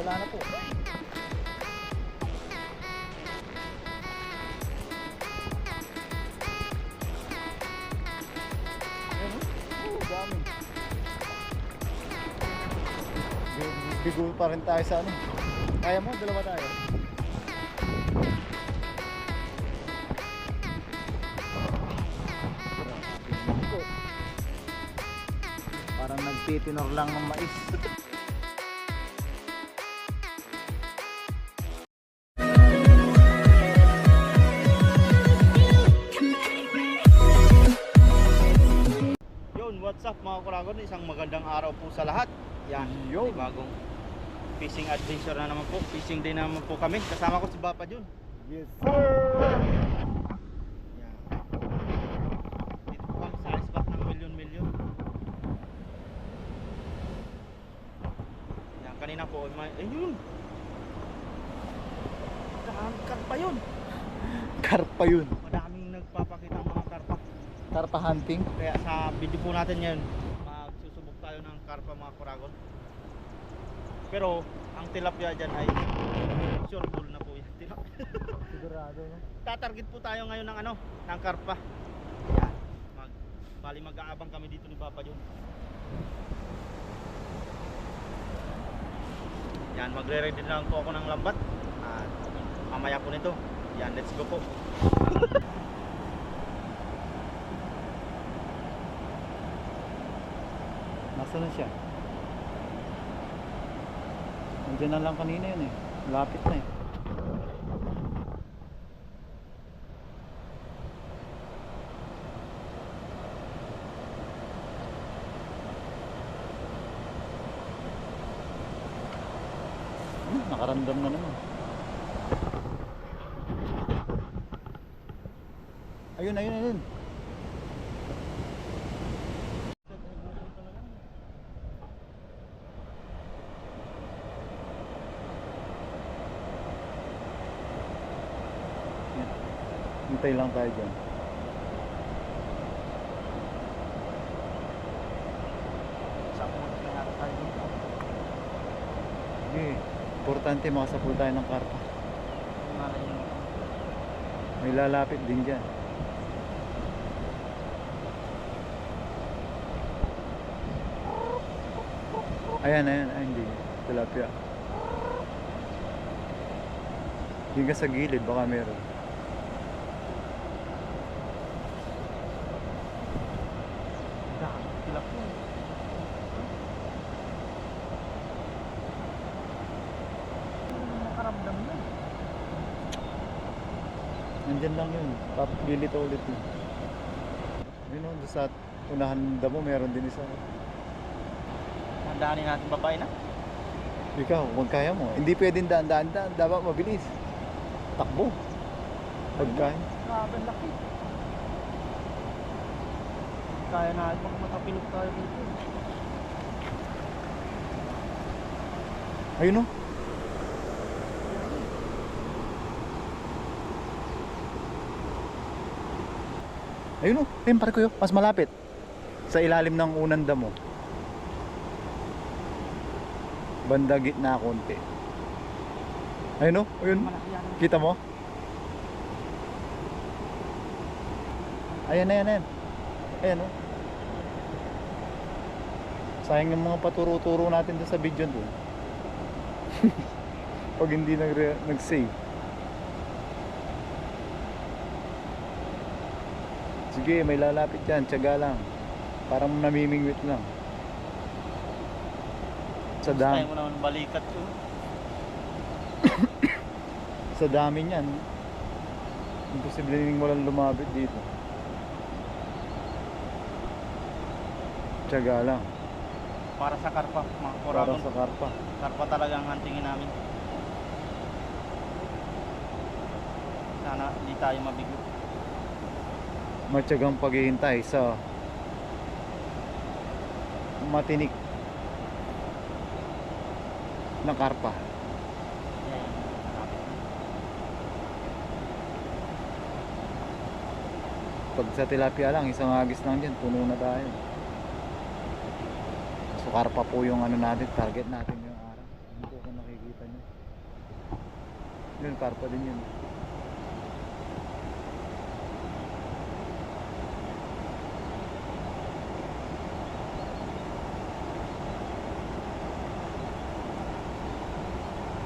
wala na po. Dami. Bigo pa rin tayo sa ano. Kaya mo, dalawa tayo. Parang nagtitinor lang ng mais. What's up mga kuragon, isang magandang araw po sa lahat. Yan, Yo. may bagong fishing adventure na naman po. Fishing day na naman po kami. Kasama ko si Bapa Jun. Yes sir. Yan. Dito po kami sa spot ng milyon-milyon. Yan, kanina po ayun. Karpa yun. Karpa yun. Madaming nagpapakita ng mga karpa. Karpa hunting. Kaya sa video po natin ngayon, magsusubok tayo ng karpa mga kuragon. Pero ang tilapia dyan ay sure bull na po yan. Sigurado, no? Tatarget po tayo ngayon ng ng karpa. Yan. Bali mag-aabang kami dito ni Papa Jun. Yan, magre-ready lang po ako ng lambat. At mamaya po nito. Yan, let's go po. Nasaan na siya? Nandiyan na lang kanina yun eh. Lapit na eh. Nakaramdam na naman. Ayun, ayun, ayun. Hintay lang tayo dyan. Isang month na yata tayo dito. Sige, importante makasapul tayo ng karpa. May lalapit din dyan. Ayan, ayan, ayan, hindi. Tilapia. Hindi ka sa gilid, baka meron. Makaramdam yun. Nandyan lang yun. Papilit ulit yun. Yun o, doon sa unahan damo, meron din isa. Handahanin natin babae na. Ikaw, huwag kaya mo. Hindi pwedeng daan-daan, dapat mabilis. Takbo. Huwag kaya. Grabe laki. Kaya na makapilok tayo dito. Ayun o. Ayun o. Ayun, pare ko yun. Mas malapit. Sa ilalim ng unang damo. Banda gitna konti. Ayun o. Ayun. Malaki yan. Kita mo? Ayan, ayan, ayan. Ayan o. Sayang yung mga paturo-turo natin doon sa video doon. Pag hindi nag-save. Sige, may lalapit yan. Tiyaga lang. Parang namimingwit lang. Sa dami. Tayo mo naman balikat ko. Sa dami niyan. Imposible nang walang lumapit dito. Tiyaga lang. Para sa karpa, mga Para kuragon. sa karpa. Karpa talaga ang huntingin namin. Sana hindi tayo mabigo. Matyagang paghihintay sa matinik na karpa. Yan. Pag sa tilapia lang, isang agis lang dyan, puno na tayo. So karpa po yung ano natin, target natin yung araw. Hindi po ko nakikita Yun, karpa din yun.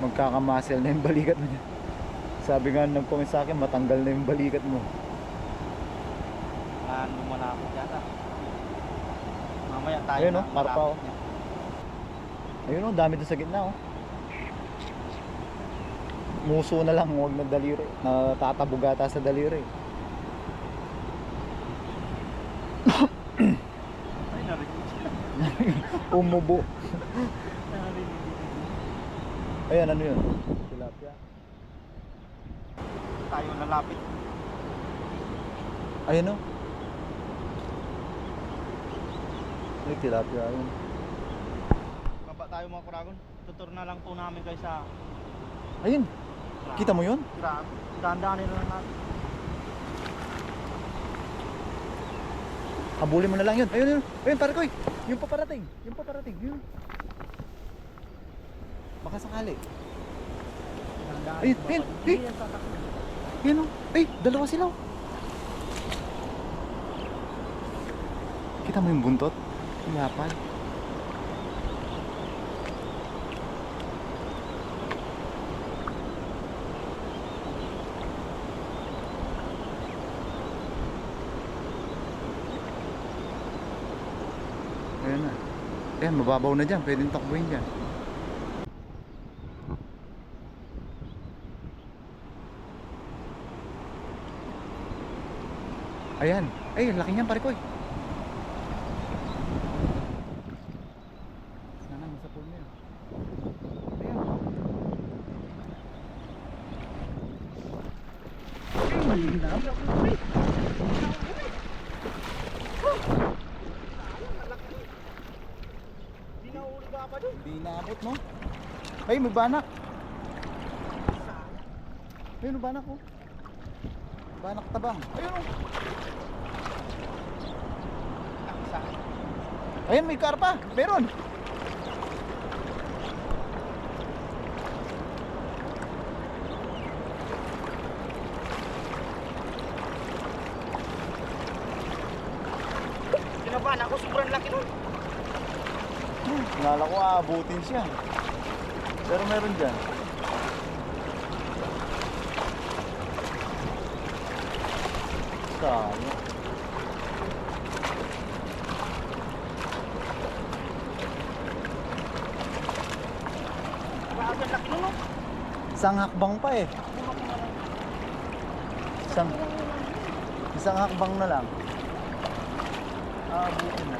Magkakamuscle na yung balikat mo niya. Sabi nga nag-comment sa akin, matanggal na yung balikat mo. Ano malapit yata. Mamaya tayo Ayun, na oh, karpa, oh. malapit niya. Ayun o, dami doon sa gitna oh. Muso na lang, huwag na daliri. Natatabugata sa daliri. Ay, narinig siya. Umubo. Narinig. Ayan, ano yun? Tilapia. Tayo lalapit. Ayan o. Ay, tilapia yun. Baba tayo mga kuragon. Tutur na lang po namin kayo sa... Ayun, kita mo yun? Grabe. Dahan-dahanin na lang natin. Habulin mo na lang yun. Ayun, ayun. Ayun, pare ko. Yung paparating. Yung paparating. Yun. Baka sakali. Dahan-dahanin. Ayun, ayun, Hindi ayun. yan tatakbo. Ayun o. Ay, dalawa sila oh. Kita mo yung buntot? Yung hapal. Ayan na. Ayan, mababaw na dyan. Pwedeng takbuhin dyan. Ayan. Ay, laki niyan pare ko. Sana nasa pool na yun. Ayan. Ay, malinam. Hindi na uli ka pa dun. Hindi naabot mo. Ay, may banak. Ayun, may banak oh. Banak tabang. Ayun oh. Ayun, may karpa. Meron. Kinabahan ako, sobrang laki nun. Nala ko aabutin siya. Pero meron dyan. Sayang. Grabe, ang laki nun, no? Isang hakbang pa eh. Isang hakbang na lang. Aabutin na.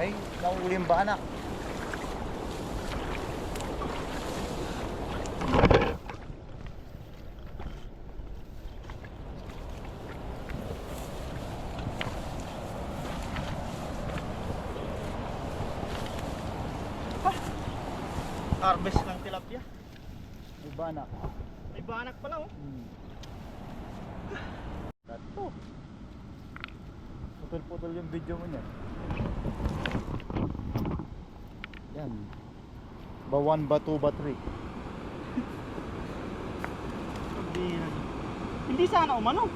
Ay, nahuli yung banak. Harvest ng tilapia. May banak. May banak pala, oh. Tato. Putol-putol yung video mo niyan. Yan. Ba 1 ba 2 ba 3? Hindi sana umano.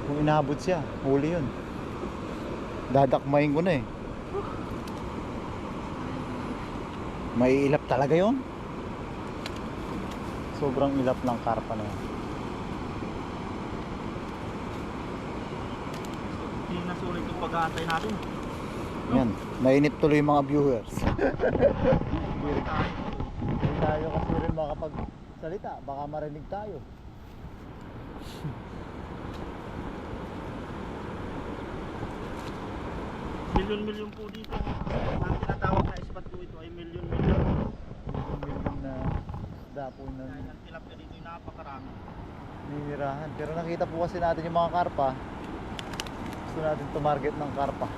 Kung inabot siya, huli yun. Dadakmayin ko na eh. May ilap talaga yun. Sobrang ilap ng karpa na yan. Hindi na sulit yung pag-aantay natin. Yan, nainip tuloy yung mga viewers. Hindi tayo kasi rin makapagsalita, baka marinig tayo. Milyon-milyon po dito. Ang tinatawag na spot po ito ay milyon-milyon. Milyon na isda po na. Dahil ang tilapia dito ay napakarami. Ninirahan. Pero nakita po kasi natin yung mga karpa. Gusto natin tumarget ng karpa.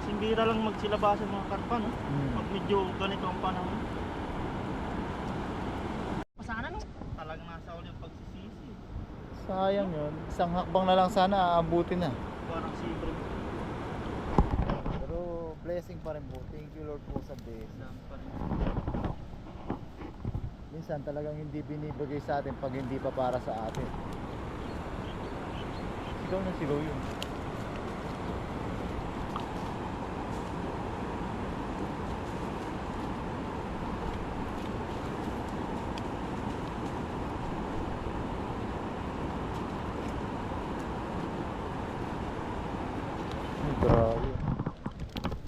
Simbira lang magsilabasa mga karpa, no? Hmm. Pag medyo ganito ang panahon. Pasana, no? Talagang nasa uli yung pagsisisi. Sayang yun. Isang hakbang na lang sana aabutin na. Parang sibre. Pero blessing pa rin po. Thank you Lord po sa blessing. Dami pa rin. Minsan talagang hindi binibigay sa atin pag hindi pa para sa atin. Sigaw na sigaw yun. Ay, grabe.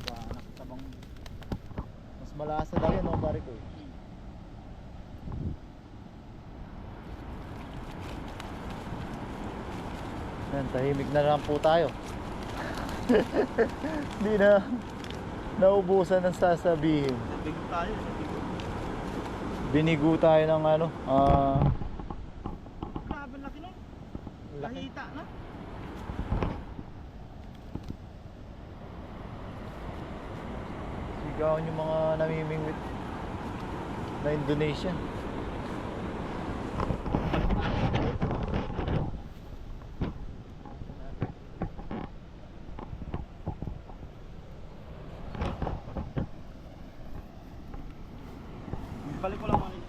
Banak tabang. Mas malasa daw yan, no, pare ko eh. Yan, tahimik na lang po tayo. Hindi na naubusan ng sasabihin. Nabigo tayo, nabigo. Binigo tayo ng ano, Grabe laki, no? laki. Kahita na. Sigawan yung mga namimingwit na Indonesian. Balik ko lang ulit.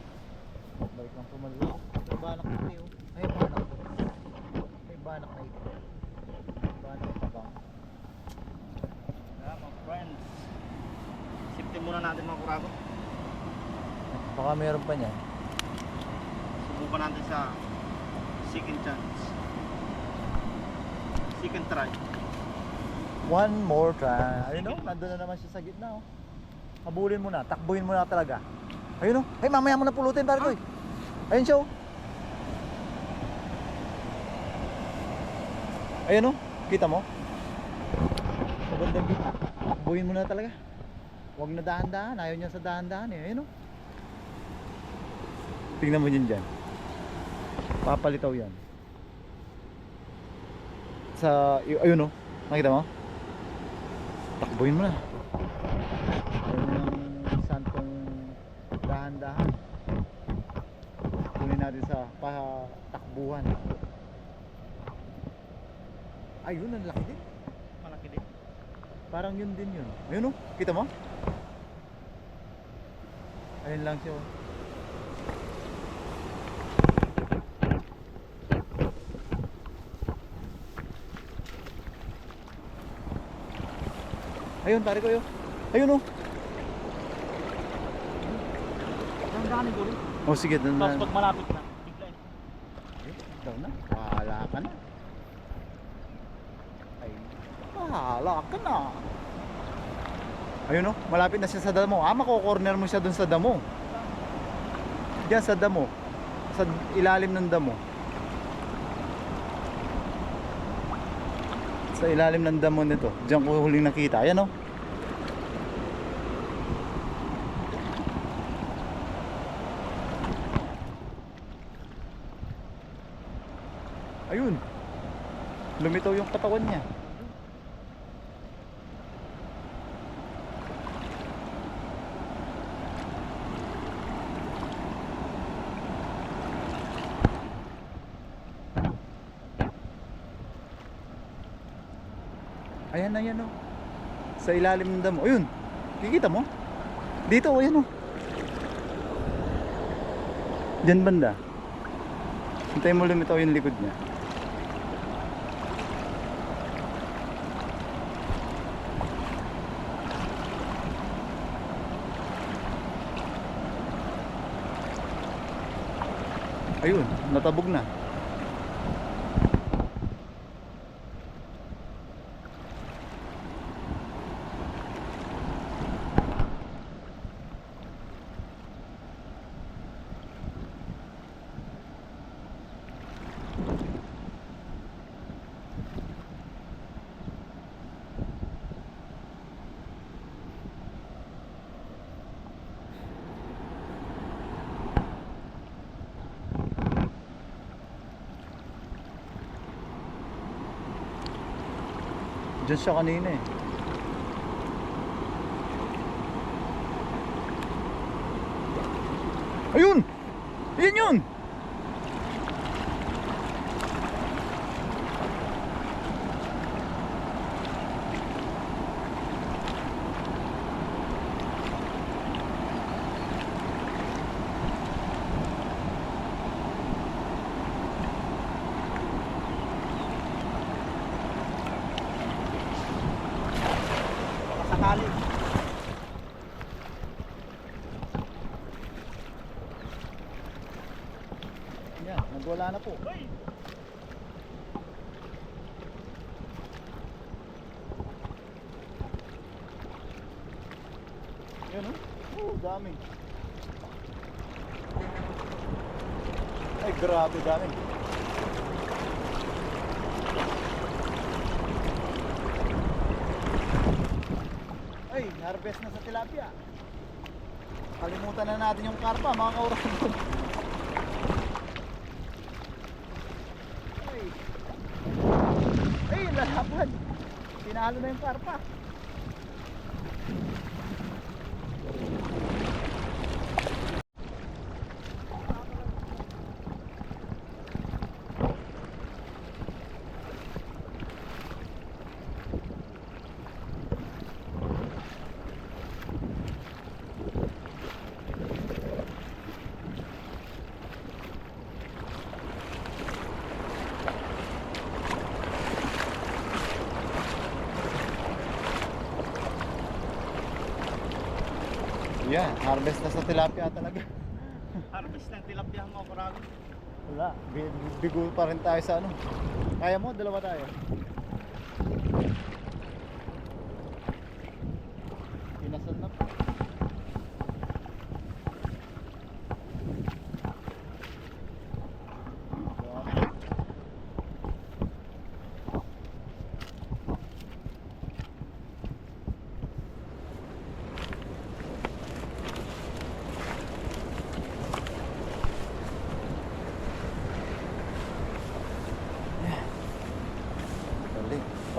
Balik ng pumalito. May banak na ito. Ay, banak. May banak na ito. Banak na bang. Yeah, mga friends. Safety muna natin mga kurago. Baka meron pa niyan. Subukan natin sa second chance. Second try. One more try. Ayun o, nandun na naman siya sa gitna o. Habulin mo na, takbuhin mo na talaga. Ayun o, ay mamaya mo na pulutin pare ko eh. Ayun siya o. Ayun o, kita mo? Magandang kita. Takbuhin mo na talaga. Huwag na dahan-dahan, ayaw niya sa dahan-dahan eh. Ayun o. Tingnan mo yun dyan. Papalitaw yan. Ayun o, nakita mo? Takbuhin mo na. Ayun yung santong dahan-dahan. Kunin natin sa patakbuhan. Ayun, ang laki din. Malaki din. Parang yun din yun. Ayun o, kita mo? Ayun lang siya o. Ayun, pare ko yun. Ayun o. Ang ko rin. Oh, sige, doon na. Tapos pag malapit na, biglain. Ikaw na, bahala ka na. Ay, bahala ka na. Ayun o, malapit na siya sa damo. Mako-corner mo siya doon sa damo. Diyan sa damo. Sa ilalim ng damo. Sa ilalim ng damo nito. Diyan ko huling nakita. Ayan o. Ayun. Lumitaw yung katawan niya. Ayan na yan o. Sa ilalim ng damo. Ayun. Kikita mo? Dito o, ayan o. Diyan banda. Hintayin mo lumitaw yung likod niya. Ayun, natabog na. Diyan siya kanina eh. Ayun! Yan yun! Baka sakali. Yan, nagwala na po. Yan oh. Dami. Ay, grabe dami. Ay, harvest na sa tilapia. Kalimutan na natin yung karpa, mga kauragon. Ay. Ay, lalaban. Tinalo na yung karpa. Yan, harvest na sa tilapia talaga. Harvest ng tilapia mga kuragon. Wala, bigo pa rin tayo sa ano. Kaya mo, dalawa tayo. Inasan na po.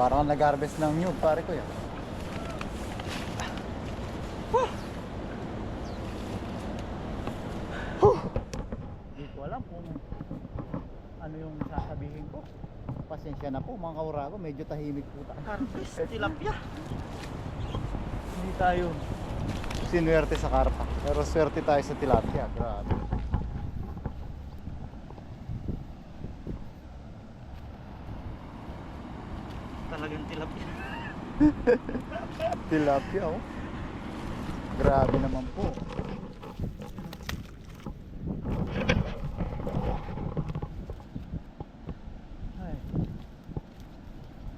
Parang nag-harvest ng nyug, pare ko yan. Hindi ko alam kung ano yung sasabihin ko. Pasensya na po mga kaurago, medyo tahimik po tayo. Harvest tilapia. Hindi tayo sinuwerte sa karpa, pero swerte tayo sa tilapia. Grabe. Talagang tilapia. Tilapia oh. Grabe naman po. Ay.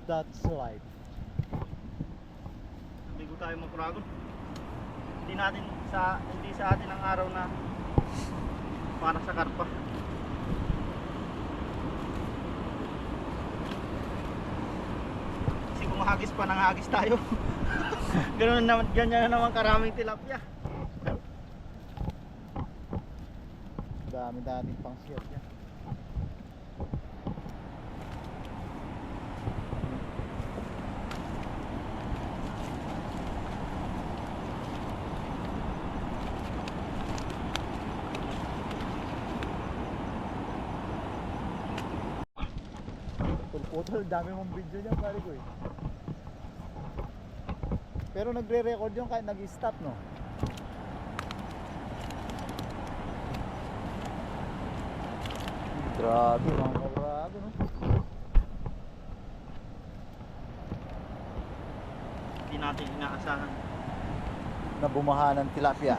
That's life. Bigo tayo mga kuragon. Hindi sa atin ang araw na para sa karpa. Kasi kung mahagis pa, nanghagis tayo. Ganyan na naman karaming tilapia. Dami dating pang share yan. Putol, dami mong video niyan pare ko eh. Pero nagre-record yung kahit nag-stop no. Grabe mga kabrago no. Hindi natin inaasahan. Na bumaha ng tilapia.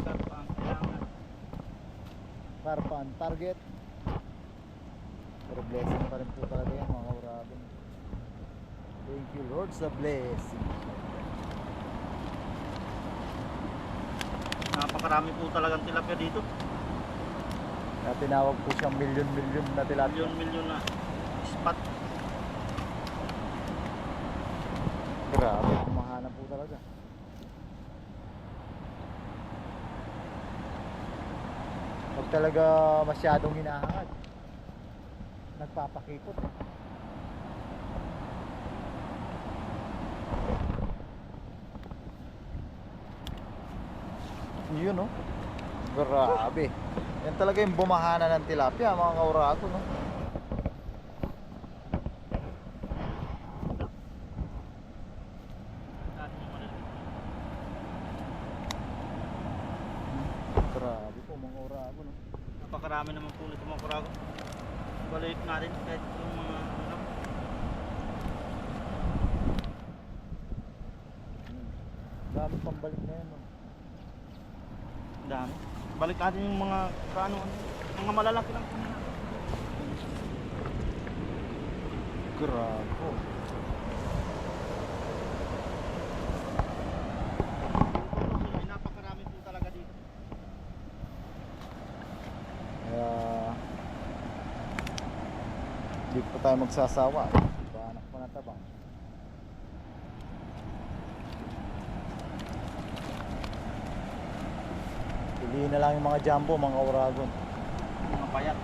Karpa ang kailangan. Karpa ang target. Pero blessing pa rin po talaga yan mga kabrago. Thank you Lord sa blessing. Napakarami po talagang tilapia dito. Na tinawag po siyang milyon-milyon na tilapia. Milyon-milyon na spot. Grabe, kumahanap po talaga. Pag talaga masyadong hinahangad, nagpapakipot. Ayun, no? Grabe. Yan talaga yung bumahana ng tilapia, mga kaurago, no? Grabe po, mga kaurago, no? Napakarami naman po nito mga kurago. Balik natin kahit yung mga ano. Dami pambalik na yan, no? Dami. Balik natin yung mga kaano, mga malalaki lang po nila. Grabe po. May napakarami po talaga dito. Kaya hindi pa tayo magsasawa. Anak pa na tabang. Piliin na lang yung mga jumbo, mga kauragon. Mga payat.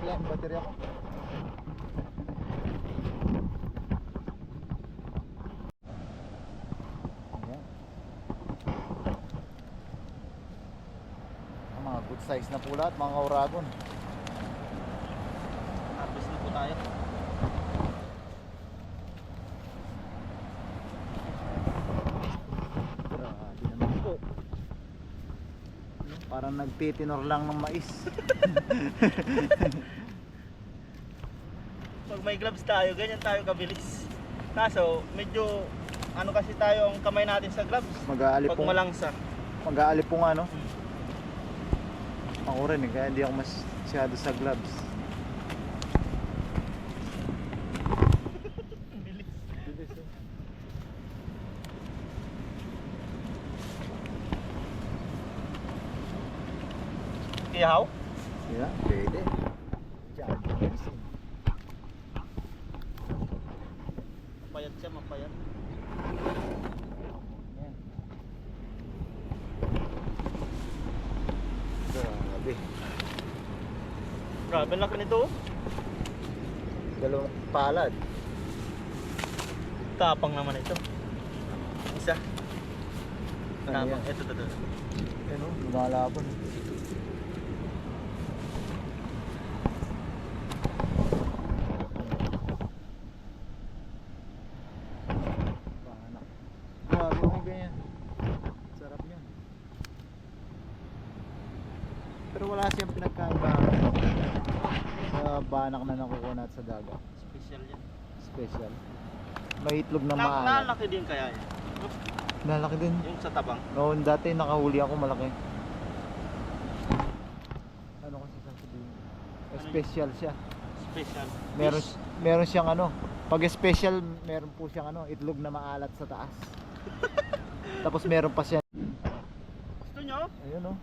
Yung baterya ko. Ayan. Ang mga good size na po lahat, mga kauragon. Harvest na po tayo. Grabe naman po. Parang nagtitinor lang ng mais. Pag may gloves tayo, ganyan tayo kabilis. Kaso, medyo ano kasi tayo ang kamay natin sa gloves. Pag Mag-aalipong, malangsa. mag-aalipong ano. Ako rin eh, kaya hindi ako masyado sa gloves. Bilis. Bilis eh. Ihaw? Yeah, pwede. Diyan, bilis eh. Mapayat siya, mapayat. Yan. Grabe. Grabe, ang laki nito. Dalawang palad. Tapang naman ito. Isa. Ano Tapang. yan? Ito. Ano, lumalaban. Banak. Grabe yung ganyan. Sarap yan. Pero wala siyang pinagkaiba sa banak na nakukuha natin sa dagat. Special yan. Special. May itlog na maalat. Nalaki din kaya yan. Nalaki din. Yung sa tabang. Noon dati nakahuli ako malaki. Ano kasi sasabihin? Special siya. Special. Meron Fish. meron siyang ano, pag special meron po siyang ano, itlog na maalat sa taas. Tapos meron pa siya. Gusto nyo? Ayun oh.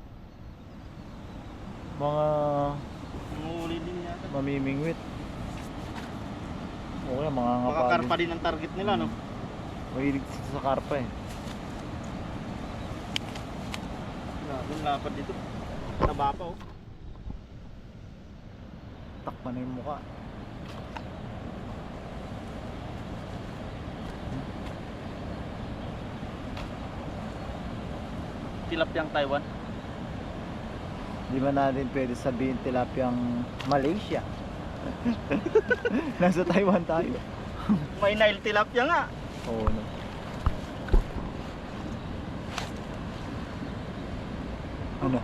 Mga Nanguhuli din yata. mamimingwit. Oo, yan, mga Baka ngapagin. karpa din ang target nila, no? Mahilig sila sa karpa eh. Grabe, ang lapad dito. Taba pa, oh. Takpan na yung mukha. Tilapyang Taiwan. Di ba natin pwede sabihin tilapyang Malaysia? Nasa Taiwan tayo. May Nile tilapia nga. Oo no. Ano?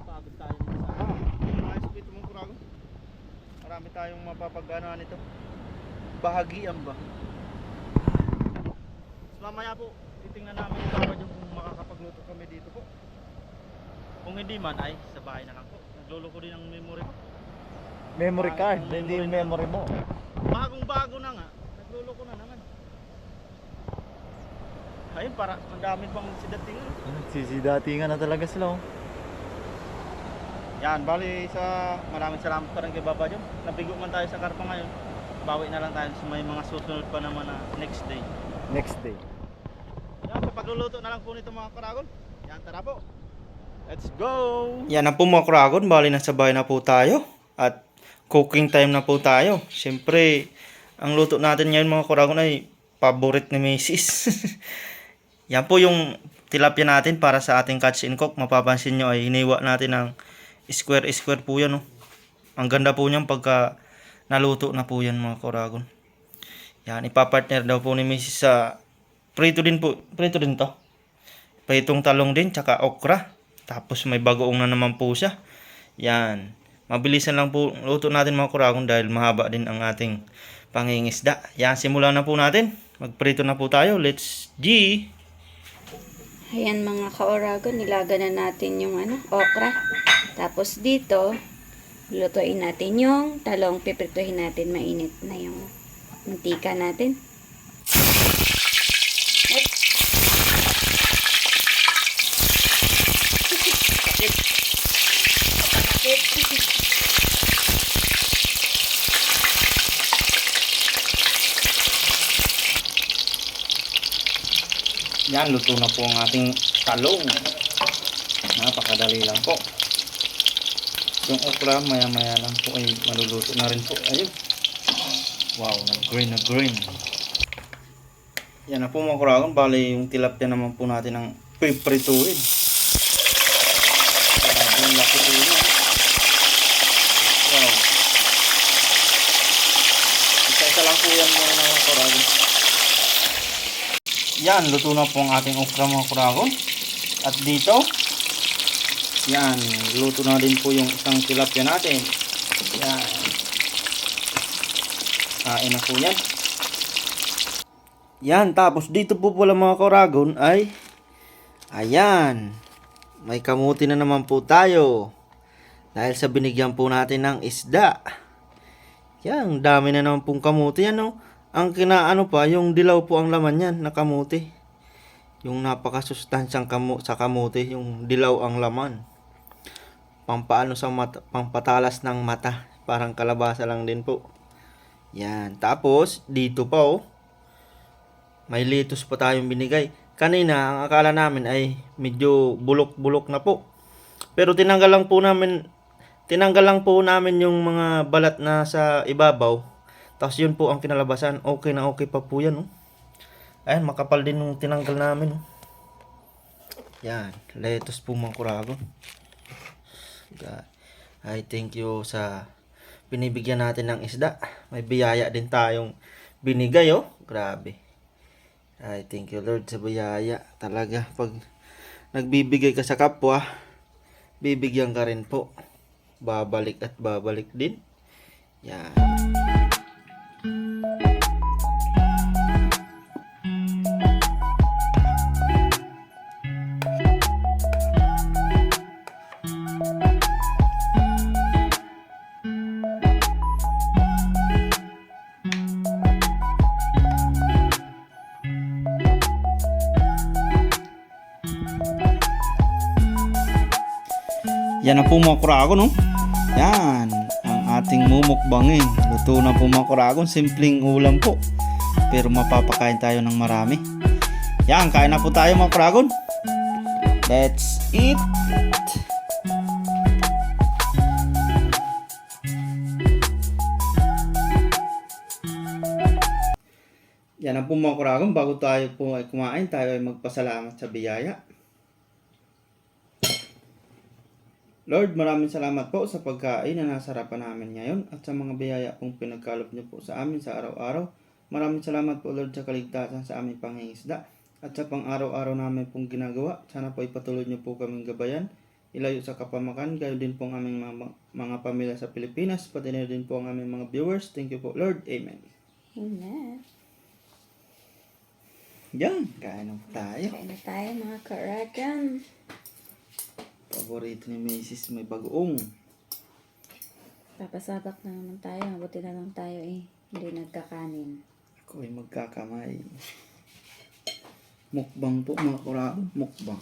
Pagod tayo dito sa mga espiritu mong kurago. Marami tayong mapapaganoan nito. Bahagian ba? So, mamaya po, titingnan namin yung kung makakapagluto kami dito po. Kung hindi man ay sa bahay na lang po. Nagluluko din ang memory ko. Memory card, Ang hindi yung memory memory mo. Bagong bago na nga. Nagluluko na naman. Ayun, para ang dami pang sidating. Sisidatingan na talaga sila oh. Yan, bali sa maraming salamat pa rin kay Baba Jom. Nabigo man tayo sa karpa ngayon. Bawi na lang tayo sa may mga susunod pa naman na next day. Next day. Yan, sa pagluluto na lang po nito mga karagon. Yan, tara po. Let's go! Yan na po mga kuragon, bali nasa bahay na po tayo at cooking time na po tayo. Siyempre, ang luto natin ngayon mga kuragon ay paborit ni Mrs. Yan po yung tilapia natin para sa ating catch and cook. Mapapansin nyo ay hiniwa natin ng square po yan. Oh. Ang ganda po niyan pagka naluto na po yan mga kuragon. Yan, ipapartner daw po ni Mrs. sa prito din po. Prito din to. Pritong talong din, tsaka okra. Tapos may bagoong na naman po siya. Yan. Mabilisan lang po luto natin mga kuragon dahil mahaba din ang ating pangingisda. Yan, simulan na po natin. Magprito na po tayo. Let's G! Ayan mga ka-oragon, nilaga na natin yung okra. Tapos dito, lutuin natin yung talong, piprituhin natin, mainit na yung mantika natin. Yan, luto na po ang ating talong. Napakadali lang po. Yung okra, maya-maya lang po ay maluluto na rin po. Ayun. Wow, nag-green na green. Yan na po mga kuragon. Bali, yung tilapia naman po natin ang piprituhin. Grabe, ang laki po yun. Wow. Isa-isa lang po yan mga kuragon. Yan, luto na po ang ating okra mga kuragon. At dito, yan, luto na din po yung isang tilapia natin. Yan. Kain na po yan. Yan, tapos dito po pala mga kuragon ay, ayan, may kamuti na naman po tayo. Dahil sa binigyan po natin ng isda. Yan, dami na naman pong kamuti yan, no? Ang kinaano pa, yung dilaw po ang laman yan na kamuti. Yung napakasustansyang sa kamuti, yung dilaw ang laman. Pampaano sa mata, pampatalas ng mata. Parang kalabasa lang din po. Yan. Tapos, dito pa oh. May lettuce pa tayong binigay. Kanina, ang akala namin ay medyo bulok-bulok na po. Pero tinanggal lang po namin yung mga balat na sa ibabaw. Tapos yun po ang kinalabasan. Okay na okay pa po yan. Oh. Ayan, makapal din yung tinanggal namin. Oh. Yan, lettuce po mga kuragon. I thank you sa binibigyan natin ng isda. May biyaya din tayong binigay. Oh. Grabe. I thank you Lord sa biyaya. Talaga, pag nagbibigay ka sa kapwa, bibigyan ka rin po. Babalik at babalik din. Yan. Yan na po mga kuragon, no? Yan, ang ating mumukbangin. Luto na po mga kuragon, simpleng ulam po. Pero mapapakain tayo ng marami. Yan, kain na po tayo mga kuragon. Let's eat! Yan na po mga kuragon, bago tayo po ay kumain, tayo ay magpasalamat sa biyaya. Lord, maraming salamat po sa pagkain na nasa harapan namin ngayon at sa mga biyaya pong pinagkaloob niyo po sa amin sa araw-araw. Maraming salamat po Lord sa kaligtasan sa aming pangingisda at sa pang-araw-araw namin pong ginagawa. Sana po ipatuloy niyo po kaming gabayan, ilayo sa kapamakan, gayon din po ang aming mga pamilya sa Pilipinas, pati na din po ang aming mga viewers. Thank you po Lord. Amen. Amen. Yan, kain na po tayo. Kain na tayo mga ka-oragon. Paborito ni Mrs. may bagoong. Papasabak na naman tayo. Mabuti na lang tayo hindi nagkakanin. Ako ay magkakamay. Mukbang po mga kuragon. Mukbang.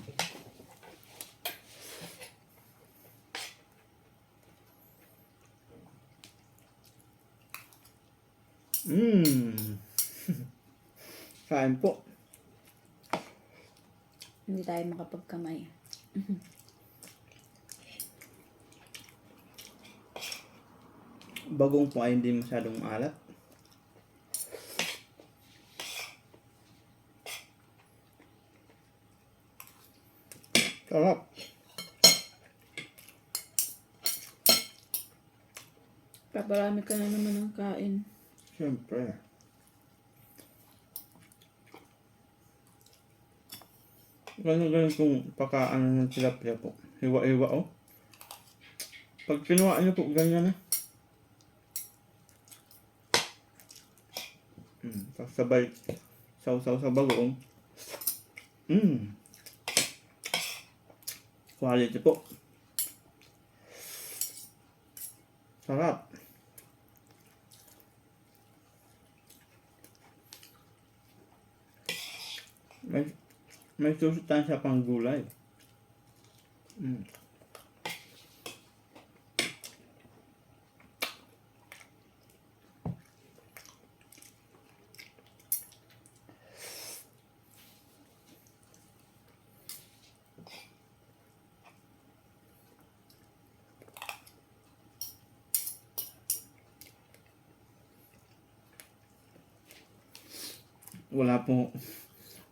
Kain po. Hindi tayo makapagkamay. bagong po ay hindi masyadong maalat. Sarap. Paparami ka na naman ng kain. Siyempre. Ganun kung pakaan ng tilapia po. Hiwa-hiwa oh. Pag kinuha niyo po, ganyan na. Tapos sabay saw-saw sa bagoong. Quality po. Sarap. May susustansya pang gulay.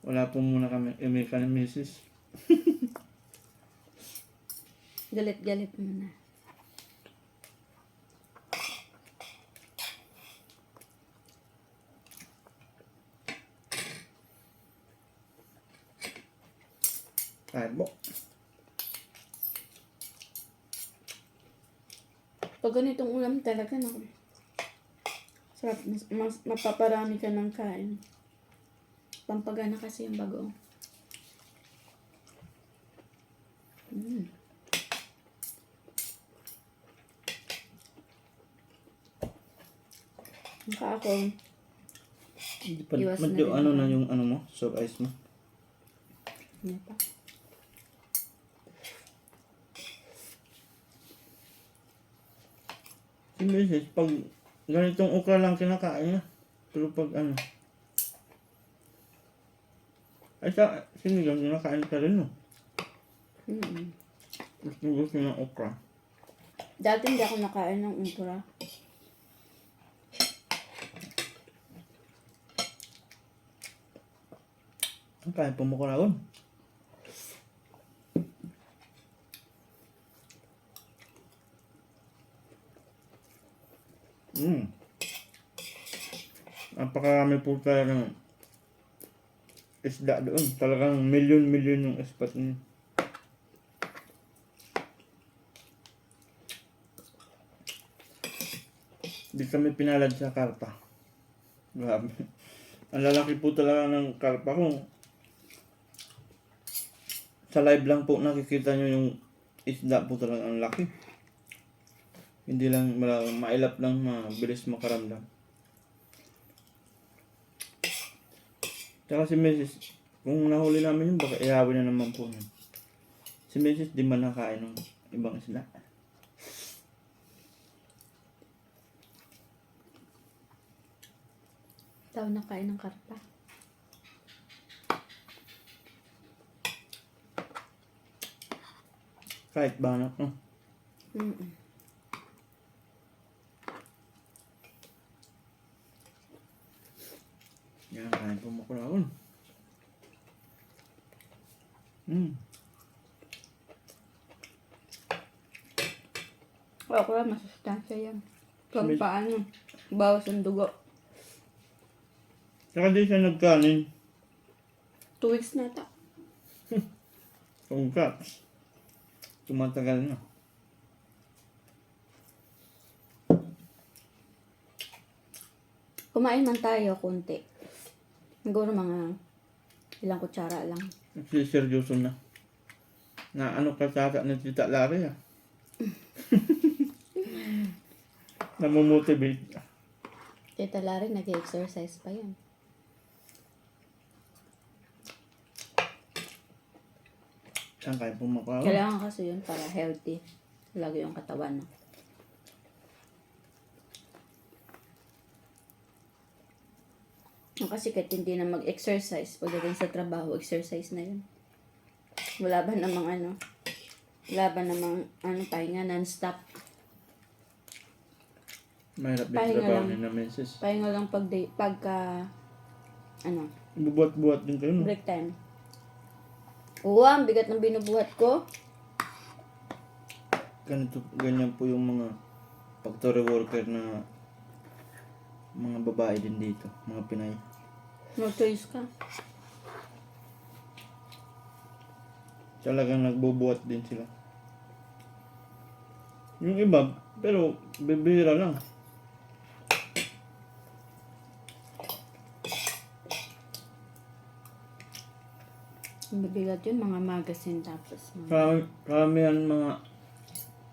Wala po muna kami American Mrs. Galit-galit muna. Kahit po. Pag ganitong ulam talaga, no? Sarap. Mas mapaparami ka ng kain. Pampagana kasi yung bago. Maka ako. Iwas na Medyo rin ano ako. na yung ano mo, soft ice mo. Ano pa? Si Mrs. pag ganitong okra lang kinakain niya. Pero pag ano. Ay sa sinigang kinakain ka rin no. Gusto ng okra. Dati hindi ako nakain ng umpura. Ang kain po mo ko raon. Napakarami po tayo ng isda doon. Talagang milyon-milyon yung spot niya. Hindi kami pinalad sa karpa. Grabe. Ang lalaki po talaga ng karpa ko. Sa live lang po nakikita nyo yung isda po talaga ang laki. Hindi lang mailap lang, mabilis makaramdam. Tsaka si Mrs. Kung nahuli namin yun, baka ihawin na naman po yun. Si Mrs. di man nakain ng ibang isda. Tao nakain ng karpa. Kahit banat, no? Yan, kain po mo ko raon. Ako lang, masustansya yan. Kung paano, bawas ang dugo. Tsaka di siya nagkanin. 2 weeks na ata. Congrats. Tumatagal na. Kumain man tayo, konti. Siguro mga ilang kutsara lang. Seryoso na. Na ano ka tata ng Tita Larry ah. Namomotivate. Tita Larry, nag-exercise pa yan. Saan kayo pumakaw? Kailangan kasi yun para healthy. Lagi yung katawan. No? Kasi kahit hindi na mag-exercise, pagdating sa trabaho, exercise na yun. Wala ba namang pahinga non-stop. Mahirap din Pahinga trabaho lang. ni na Mrs. Pahinga lang pagka, ano, Bubuhat-buhat din kayo, no? break time. Oo, ang bigat ng binubuhat ko. Ganyan po yung mga factory worker na mga babae din dito, mga Pinay. No choice ka. Talagang nagbubuhat din sila. Yung iba, pero bibihira lang. Ang bibigat yun, mga magazine tapos. Mga... Karamihan mga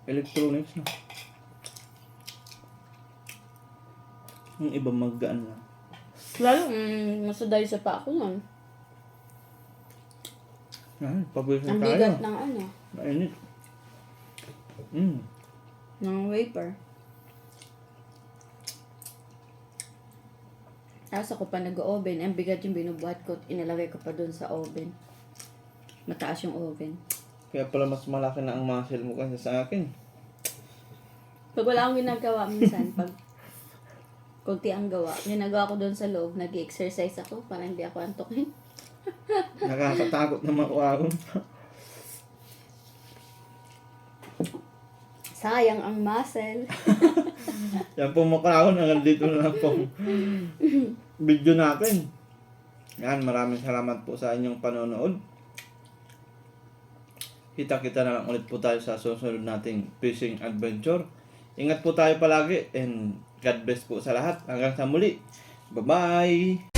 electronics na. Yung iba maggaan lang. Lalo, masuday sa pa ako nun. Pabisan Ang tayo. bigat ng ano, Mainit. ng wafer. Tapos ako pa nag-oven, ang bigat yung binubuhat ko, inalagay ko pa dun sa oven. Mataas yung oven. Kaya pala mas malaki na ang muscle mo kasi sa akin. Pag wala akong ginagawa minsan, pag kunti ang gawa, ginagawa ko doon sa loob, nag-exercise ako para hindi ako antokin. Nakakatakot naman ako. Sayang ang muscle. Yan po makarahon, hanggang dito na lang po video natin. Yan, maraming salamat po sa inyong panonood. Kita-kita na lang ulit po tayo sa susunod nating fishing adventure. Ingat po tayo palagi and God bless po sa lahat. Hanggang sa muli. Bye-bye!